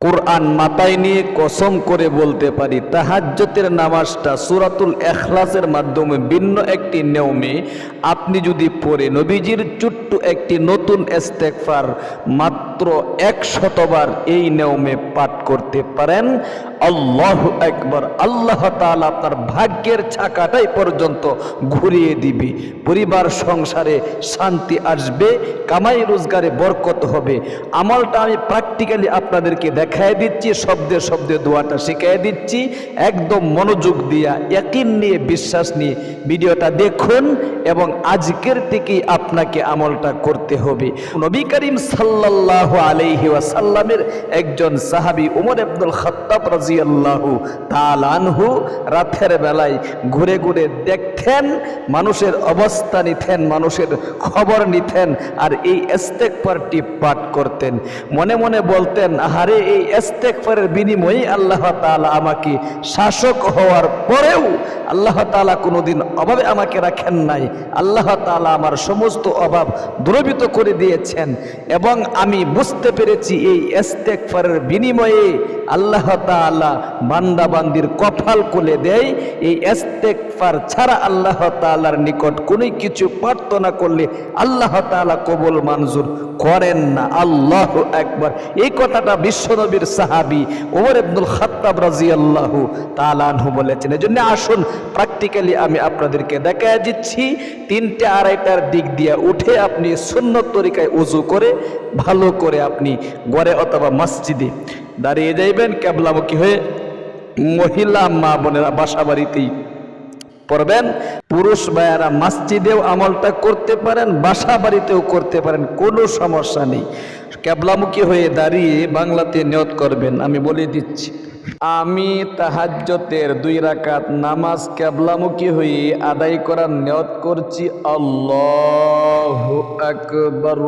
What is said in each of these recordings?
কোরআন মাথায় নিয়ে কসম করে বলতে পারি, তাহাজ্জুদের নামাজটা সূরাতুল ইখলাসের মাধ্যমে ভিন্ন একটি নিয়মে আপনি যদি পড়ে নবীজির ছোট্ট একটি নতুন ইস্তেগফার মাত্র 100 বার এই নিয়মে পাঠ করতে পারেন, আল্লাহু আকবার, আল্লাহ তাআলা আপনার ভাগ্যের চাকাটাই পর্যন্ত ঘুরিয়ে দিবে। পরিবার সংসারে শান্তি আসবে, কামাই রোজগারে বরকত হবে। আমলটা আমি প্র্যাকটিক্যালি আপনাদেরকে দেখায় দিচ্ছি, শব্দে শব্দে দোয়াটা শিখিয়ে দিচ্ছি। একদম মনোযোগ দিয়া, ইয়াকিন নিয়ে, বিশ্বাস নিয়ে ভিডিওটা দেখুন এবং আজকের থেকেই আপনাকে আমলটা করতে হবে। নবী করিম সাল্লাল্লাহু আলাইহি ওয়াসাল্লামের একজন সাহাবী ওমর ইবনুল খাত্তাব রাদিয়াল্লাহু তাআলা আনহু রাতের বেলায় ঘুরে ঘুরে দেখতেন, মানুষের অবস্থা নিতেন, মানুষের খবর নিতেন আর এই ইস্তেগফারটি পাঠ করতেন। মনে মনে বলতেন, আহারে এই ইস্তেগফারের বিনিময়ে আল্লাহ তাআলা আমাকে শাসক হওয়ার পরেও আল্লাহ তাআলা কোনোদিন অভাবে আমাকে রাখেন নাই। আল্লাহ তাআলা আমার সমস্ত অভাব দূরীভূত করে দিয়েছেন এবং আমি বুঝতে পেরেছি এই ইস্তেগফারের বিনিময়ে আল্লাহ তাআলা বান্দা বান্দির কপাল খুলে দেয়। এই ইস্তেগফার ছাড়া আল্লাহ তাআলার নিকট কোনো কিছু প্রার্থনা করলে আল্লাহ তাআলা কবুল মঞ্জুর করেন না। আল্লাহু আকবার। এই কথাটা বিশ্বনবীর সাহাবী ওমর ইবনুল খাত্তাব রাদিয়াল্লাহু তাআলা আনহু বলেছেন। এজন্য আসুন প্র্যাকটিক্যালি আমি আপনাদেরকে দেখায় দিচ্ছি। 3টে আড়াইটার দিক দিয়ে উঠে আপনি সুন্নত তরিকায় ওযু করে ভালো করে আপনি ঘরে অথবা মসজিদে দাঁড়িয়ে যাইবেন কিবলামুখী হয়ে। মহিলা মা বোনেরা বাসা বাড়িতেই পড়বেন, পুরুষ ভাইয়ারা মসজিদেও আমলটা করতে পারেন, বাসা বাড়িতেও করতে পারেন, কোনো সমস্যা নেই। কিবলামুখী হয়ে দাঁড়িয়ে বাংলাতে নিয়ত করবেন। আমি বলে দিচ্ছি, আমি তাহাজ্জুদের 2 রাকাত নামাজ কিবলামুখী হয়ে আদায় করার নিয়ত করছি। আল্লাহু আকবার।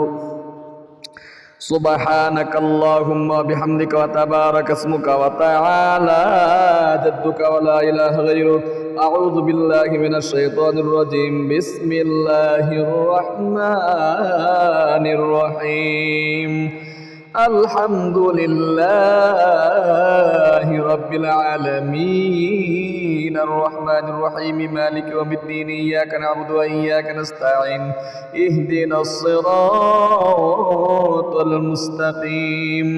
سبحانك اللهم وبحمدك وتبارك اسمك وتعالى جدك ولا إله غيرك أعوذ بالله من الشيطان الرجيم بسم الله الرحمن الرحيم الحمد لله رب العالمين الرحمن الرحيم مالك يوم الدين إياك نعبد وإياك نستعين اهدنا الصراط المستقيم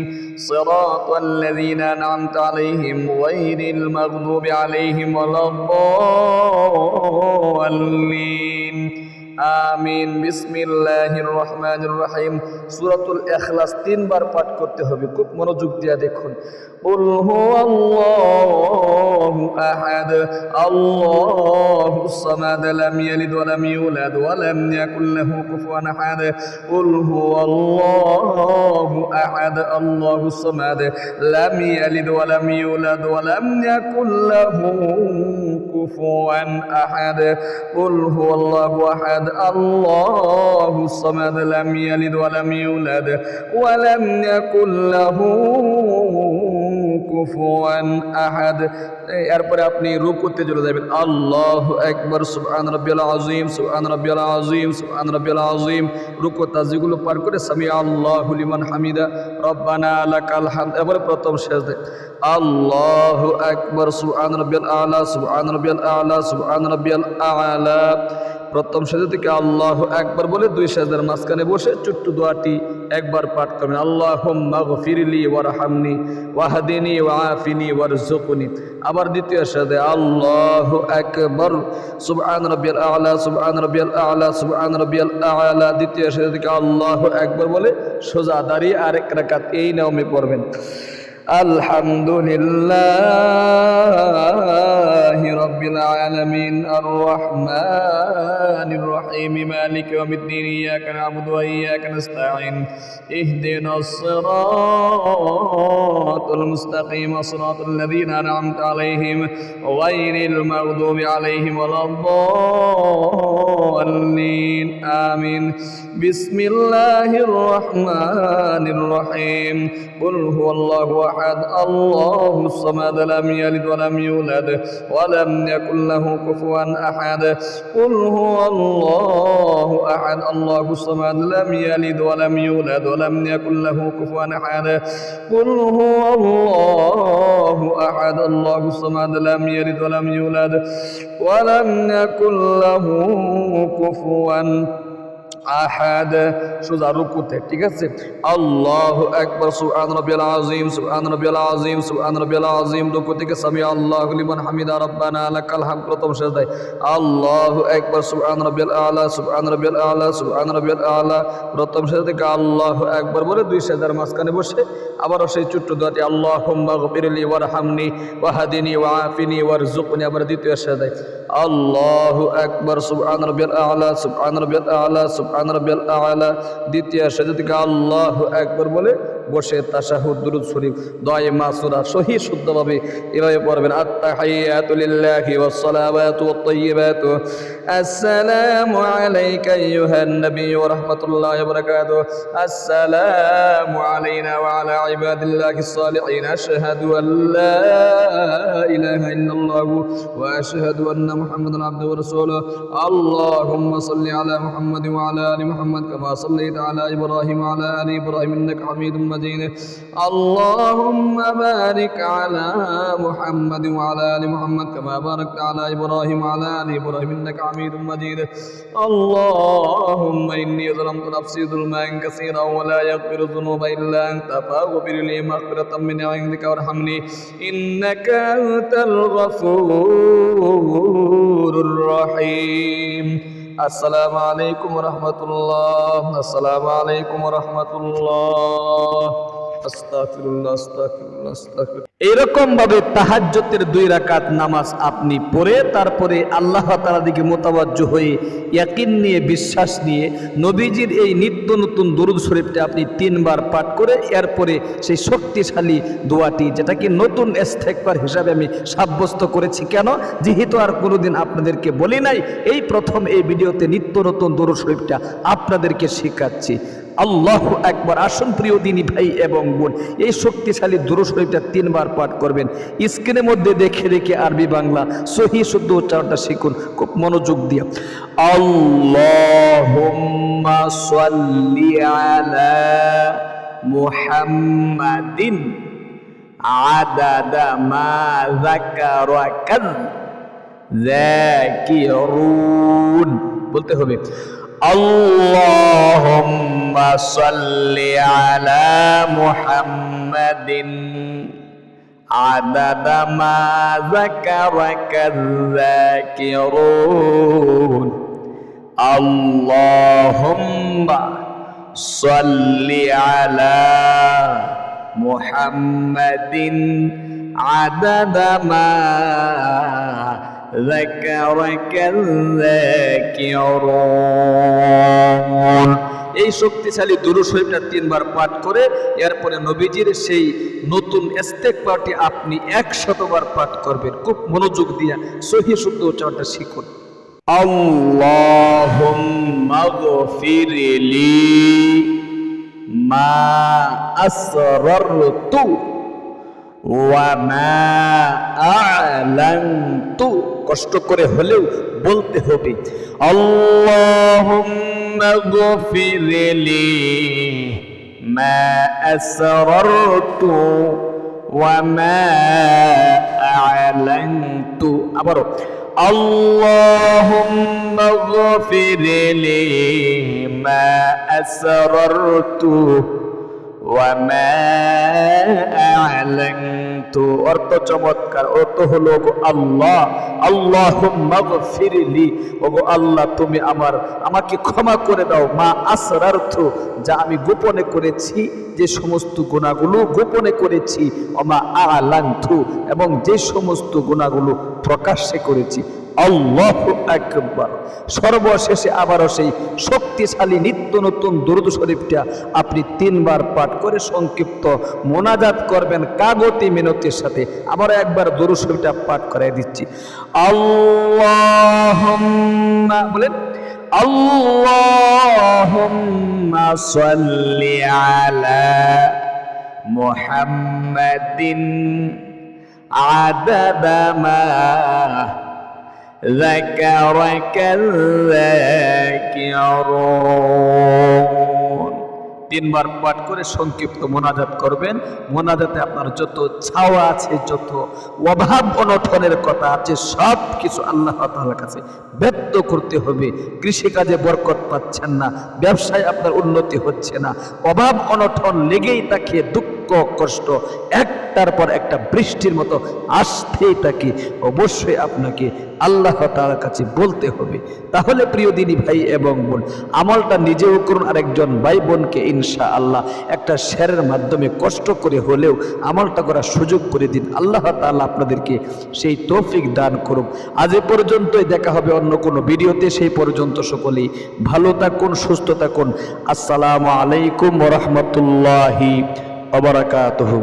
صراط الذين أنعمت عليهم غير المغضوب عليهم ولا الضالين আমিন। বিসমিল্লাহির রহমানির রহিম। সূরাতুল ইখলাস 3 বার পাঠ করতে হবে, খুব মনোযোগ দিয়ে দেখুন। কুল হুয়াল্লাহু আহাদ আল্লাহুস সামাদ লাম ইয়ালিদ ওয়া লাম ইউলাদ ওয়া লাম ইয়াকুল লাহু কুফুয়ান আহাদ। কুল হুয়াল্লাহু আহাদ আল্লাহুস সামাদ লাম ইয়ালিদ ওয়া লাম ইউলাদ ওয়া লাম ইয়াকুল লাহু কুফুয়ান আহাদ। কুল হুয়াল্লাহু আহাদ আল্লাহু সামাদ লাম ইয়ালিদ ওয়া লাম ইউলাদ ওয়া লাম ইয়াকুল লাহু কুফুয়ান আহাদ। এরপরে আপনি রুকুতে চলে যাবেন। আল্লাহু আকবার, সুবহান রাব্বিয়াল আযীম, সুবহান রাব্বিয়াল আযীম, সুবহান রাব্বিয়াল আযীম। রুকু তাসবিহগুলো পার করে সামি আল্লাহু লিমান হামিদা রব্বানা লাকাল হামদ। এবারে প্রথম সিজদা আল্লাহু আকবার, সুবহান রাব্বিয়াল আলা, সুবহান রাব্বিয়াল আলা, সুবহান রাব্বিয়াল আলা। প্রথম সিজদা থেকে আল্লাহু আকবার বলে 2 সিজদার মাঝখানে বসে ছোট্ট দোয়াটি একবার পাঠ করবেন। আল্লাহুম্মা গফিরলি ওয়ারহামনি ওয়াহদিনি ওয়াআফিনি ওয়ারযুকনি। আবার দ্বিতীয় সিজদা আল্লাহু আকবার, সুবহান রাব্বিয়াল আলা, সুবহান রাব্বিয়াল আলা, সুবহান রাব্বিয়াল আলা। দ্বিতীয় সিজদা থেকে আল্লাহু আকবার বলে সোজা দাঁড়িয়ে আরেক রাকাত এই নিয়মে পড়বেন। আলহামদুলিল্লাহি রাব্বিল আলামিন আর রহমানির রহিম মালিকি ইয়াউমিদ্দিন ইয়াকা না'বুদু ওয়া ইয়াকা নাস্তাঈন ইহদিনাস সিরাতাল মুস্তাকিম সিরাতাল লাযীনা আন'আমতা আলাইহিম গায়রিল মাগদুবি আলাইহিম ওয়ালাদ-দাল্লিন আমিন। বিসমিল্লাহির রহমানির রহিম। কুল হুয়াল্লাহু আহাদ আল্লাহুস সামাদ লাম ইয়ালিদ ওয়া লাম ইউলাদ ওয়া লাম ইয়াকুল লাহু কুফুয়ান আহাদ। কুল হুয়াল্লাহু আহাদ আল্লাহুস সামাদ লাম ইয়ালিদ ওয়া লাম ইউলাদ ওয়া লাম ইয়াকুল লাহু কুফুয়ান আহাদ। কুল হুয়াল্লাহু আল্লাহু আহাদ আল্লাহুস সামাদ লাম ইয়ালিদ ওয়া লাম ইউলাদ ওয়া লাম ইয়াকুল লাহু কুফুয়ান আহাদ। সোজা রুকুতে, ঠিক আছে? আল্লাহু আকবার, সুবহান রাব্বিয়াল আযীম, সুবহান রাব্বিয়াল আযীম, সুবহান রাব্বিয়াল আযীম। রুকু থেকে সামি আল্লাহু লিমান হামিদা রব্বানা লাকাল হামদ। প্রথম সেজদায় আল্লাহু আকবার, সুবহান রাব্বিয়াল আলা, সুবহান রাব্বিয়াল আলা, সুবহান রাব্বিয়াল আলা। প্রথম সেজদা থেকে আল্লাহু আকবার বলে দুই সেজদার মাঝখানে বসে আবারও সেই ছোট্ট দোয়াটি আল্লাহুম্মা গফিরলি ওয়ারহামনি ওয়াহদিনি ওয়াআফিনি ওয়ারযুকনি। আবার দ্বিতীয় সেজদায় আল্লাহু আকবার, সুবহান রাব্বিয়াল আলা, সুবহান রাব্বিয়াল আলা, সুবহান রাব্বিয়াল আলা। দ্বিতীয় সেজদা থেকে আল্লাহু আকবার বলে বসে তাশাহুদ, দুরূদ শরীফ, দোয়া মাসুরা সহিহ শুদ্ধভাবে এভাবে পড়বেন। আত-তাহিয়াতু লিল্লাহি ওয়াস-সালাওয়াতু ওয়াত-তাইয়্যিবাতু আসসালামু আলাইকা আইয়ুহান নাবিয়্যু ওয়া রাহমাতুল্লাহি ওয়া বারাকাতুহু। আসসালামু আলাইনা ওয়া আলা ইবাদিল্লাহিস সালিহিন। আশহাদু আল লা ইলাহা ইল্লাল্লাহু ওয়া আশহাদু আন্না মুহাম্মাদান আবদুহু ওয়া রাসূলুহু। আল্লাহুম্মা সাল্লি আলা মুহাম্মাদিন ওয়া আলা আলি মুহাম্মাদ কামা সাল্লাইতা আলা ইব্রাহিম ওয়া আলা আলি ইব্রাহিম ইন্নাকা হামিদুম মাজিদ। اللهم بارك على محمد وعلى ال محمد كما باركت على ابراهيم وعلى ال ابراهيم انك حميد مجيد. اللهم اني ظلمت نفسي ظلما كثيرا ولا يغفر الذنوب الا انت فاغفر لي مغفرة من عندك وارحمني انك انت الغفور الرحيم. আসসালামু আলাইকুম ওয়া রাহমাতুল্লাহ। আসসালামু আলাইকুম ওয়া রাহমাতুল্লাহ। আস্তাগফিরুল্লাহ, আস্তাগফিরুল্লাহ, আস্তাগফিরুল্লাহ। এরকম ভাবে তাহাজ্জুদের 2 রাকাত নামাজ আপনি পড়ে তারপরে আল্লাহ তাআলার দিকে মোতাবাজ্জু হয়ে ইয়াকিন নিয়ে, বিশ্বাস নিয়ে নবীজির এই নিত্য নতুন দরুদ শরীফটা আপনি 3 বার পাঠ করে এরপরে সেই শক্তিশালী দোয়াটি, যেটাকে নতুন ইস্তেগফার হিসাবে আমি সাব্যস্ত করেছি। কেন? যেহেতু আর কোনোদিন আপনাদেরকে বলি নাই, এই প্রথম এই ভিডিওতে নিত্য নতুন দরুদ শরীফটা আপনাদেরকে শেখাচ্ছি। আল্লাহু আকবার। আসুন প্রিয় দিনী ভাই এবং বোন, এই শক্তিশালী দরুদ শরীফটা 3 বার পাঠ করবেন। স্ক্রিনের মধ্যে দেখে দেখে আরবি বাংলা সহিহ শুদ্ধ উচ্চারণটা শিখুন খুব মনোযোগ দিয়ে। আল্লাহুম্মা সাল্লি আলা মুহাম্মাদিন আদাদা মা যাকারাকাল যাকিরুন। বলতে হবে আল্লাহুম্মা সাল্লি আলা মুহাম্মাদিন আদাদা মা যাকারাকাল যাকিরুন। আল্লাহুম্মা সাল্লি আলা মুহাম্মাদিন আদাদা মা যাকারাকাল যাকিরুন। এই শক্তিশালী দুরূদ শরীফটা 3 বার পাঠ করে এরপরে নবীজির সেই নতুন ইস্তেগফারটি আপনি 100 বার পাঠ করবেন। খুব মনোযোগ দিয়ে সহিহ শুদ্ধ উচ্চারণটা শিখুন। আল্লাহুম্মা গফিরলি মা আসরারতু ওয়া মা আ'লানতু। কষ্ট করে হলেও বলতে হবে আল্লাহুম্মা গফিরলি মা আসরারতু ওয়া মা আ'লানতু। আবারও আল্লাহুম্মা গফিরলি মা আসরারতু ওয়া মা আ'লানতু। অর্থ চমৎকার। অর্থ হলো আল্লাহ, আল্লাহুম্মা গফিরলি, ওগো আল্লাহ তুমি আমাকে ক্ষমা করে দাও, মা আসরারতু, যা আমি গোপনে করেছি, যে সমস্ত গুনাহগুলো গোপনে করেছি, ওমা আ'লানতু, এবং যে সমস্ত গুনাহগুলো প্রকাশ্যে করেছি। আল্লাহু আকবার। সর্বশেষে আবারও সেই শক্তিশালী নিত্য নতুন দরুদ শরীফটা আপনি 3 বার পাঠ করে সংক্ষিপ্ত মোনাজাত করবেন কাগতি মিনতির সাথে। আবার একবার দরুদ শরীফটা পাঠ করাই দিচ্ছি। আল্লাহুম্মা বলেন আল্লাহুম্মা সাল্লি আলা মুহাম্মাদিন আদাদা মা যাকারাকাল যাকিরুন। 3 বার পাঠ করে সংক্ষিপ্ত মোনাজাত করবেন। মোনাজাতে আপনার যত ছাওয়া আছে, যত অভাব অনটনের কথা আছে, সব কিছু আল্লাহ তাআলার কাছে ব্যক্ত করতে হবে। কৃষিকাজে বরকত পাচ্ছেন না, ব্যবসায় আপনার উন্নতি হচ্ছে না, অভাব অনটন লেগেই থাকে, দুঃখ কষ্ট একটার পর একটা বৃষ্টির মতো আসতেই থাকে। অবশ্যই আপনাকে আল্লাহ তাআলার কাছে বলতে হবে। তাহলে প্রিয় দিনী ভাই এবং বোন, আমলটা নিজেও করুন, আরেকজন ভাই বোনকে ইনশাআল্লাহ একটা শেয়ারের মাধ্যমে কষ্ট করে হলেও আমলটা করার সুযোগ করে দিন। আল্লাহ তাআলা আপনাদেরকে সেই তৌফিক দান করুক। আজ এ পর্যন্তই, দেখা হবে অন্য কোনো ভিডিওতে। সেই পর্যন্ত সকলেই ভালো থাকুন, সুস্থ থাকুন। আসসালামু আলাইকুম ওয়া রাহমাতুল্লাহি ওয়া বারাকাতুহু।